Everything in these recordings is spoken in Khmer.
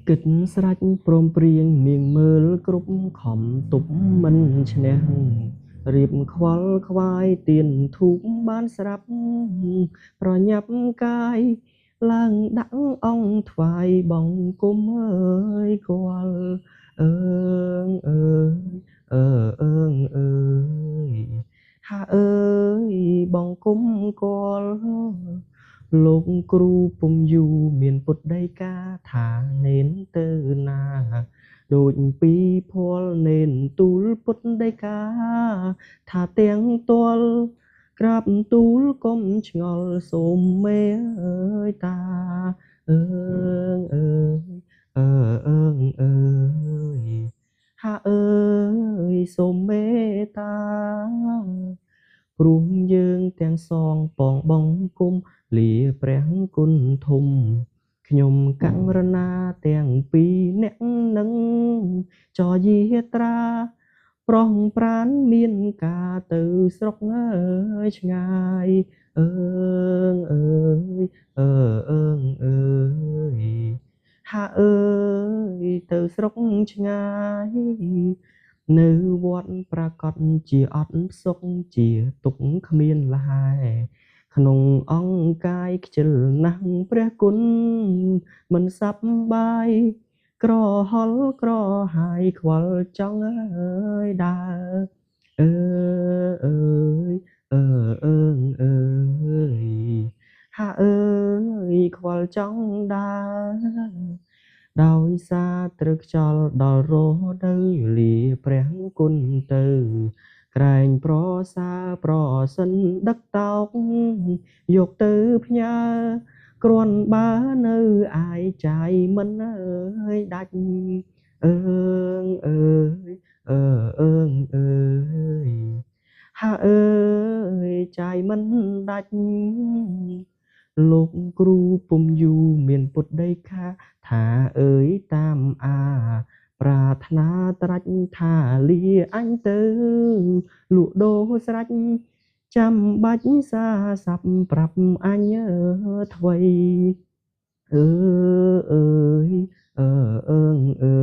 គិតស្រេចព្រមព្រៀងនាងមើលគ្រប់ខំទប់មិនឈ្នះរៀបខ្វល់ខ្វាយទៀនធូបបានស្រាប់ប្រញាប់កាយឡើងដាក់អង្គថ្វាយបង្គំអើយគាល់អើងអើយអើអើងអើយហាអើយបង្គំគាល់លោកគ្រូពុំយូរមានពុទ្ធដីកាថានេនទៅណាដូចពីពលនេនទូលពុទ្ធដីកាថាទាំងទាល់ក្រាបទូលកុំឆ្ងល់សូមមេអើយតាអើងអើយអើអើងអើយហាអើយសូមមេត្តាព្រោះយើងទាំងសងពងបង្គំលាព្រះគុណធំខ្ញុំកង្រណាទាំងពីរអ្នកនឹងចយាត្រាប្រុងប្រានមានការទៅស្រុកអើយឆ្ងាយអើងអើយអើអើងអើយហាអើយទៅស្រុកឆ្ងាយនៅវត្តប្រកាសជាអត់សុខជាទុកគ្មានលហែក្នុងអង្គកាយខ្ជិលណាស់ព្រះគុណមិនសប្បាយក្រហល់ក្រហាយខ្វល់ចង់អើយដើរអើអើយអើអើងអើយហាអើយខ្វល់ចង់ដើរដោយសារត្រូវខ្យល់ដល់រដូវលាព្រះគុណទៅក្រែងប្រសើរប្រសិនដឹកតោកយកទៅផ្ញើគ្រាន់បើនៅអាយចាយមិនអើយដាច់អើងអើយអើអើងអើយហាអើយចាយមិនដាច់លោកគ្រូពុំយូរមានពុទ្ធដីកាថាអើយតាមអាប្រាថ្នាត្រាច់ថាលាអញទៅលក់ដូរស្រាច់ចាំបាច់សារស័ព្ទប្រាប់អញថ្វីអើអើយអើអើងអើ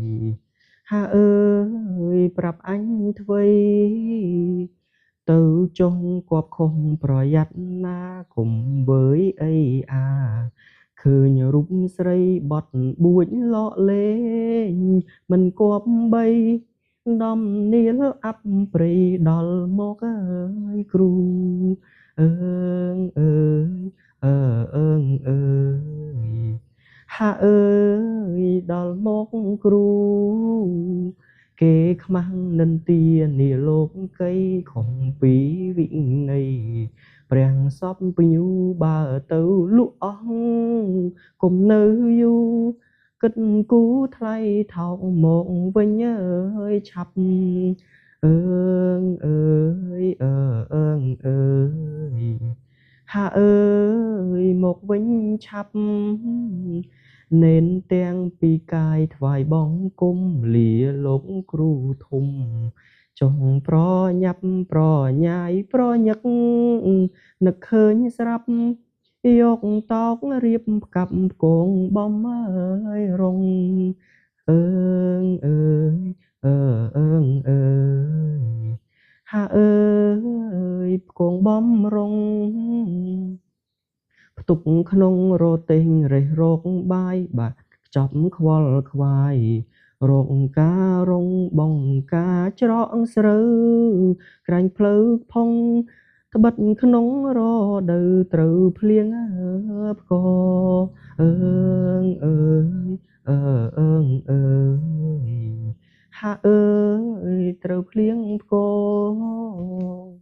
យហាអើយប្រាប់អញថ្វីទៅចុងគប់ខុសប្រយ័ត្នណាកុំវើយអីអាឃើញរូបស្រីបត់បួចលក់លេងមិនគប់បីដំនាលអាប់ព្រៃដល់មកអើយគ្រូអើងអើយអើអើងអើយហាអើយដល់មកគ្រូគេខ្មាំងនិន្ទានាលោកីខំពីវិន័យព្រះសពពញូបើទៅលក់អស់គុំនៅយូរគិតគូថ្លៃថោកមកវិញអើយឆាប់អើងអើយអើអើងអើយហាអើយមកវិញឆាប់នេនទាំងពីរកាយថ្វាយបង្គំលាលោកគ្រូធំចុងប្រញាប់ប្រញាយប្រញឹកនឹកឃើញស្រាប់យកតោករៀបផ្កាប់គងបំអើយរងអើងអើយអើអើងអើយហាអើយគងបំរងផ្ទុកក្នុងរទេះរេះរកបាយបាក់ខ្ចប់ខ្វល់ខ្វាយរកការរងបងការច្រកស្រូវក្រាញ់ផ្លូវផុងត្បិតក្នុងរដូវត្រូវភ្លៀងផ្គរអើងអើយអើអើងអើយហាអើយត្រូវភ្លៀងផ្គរ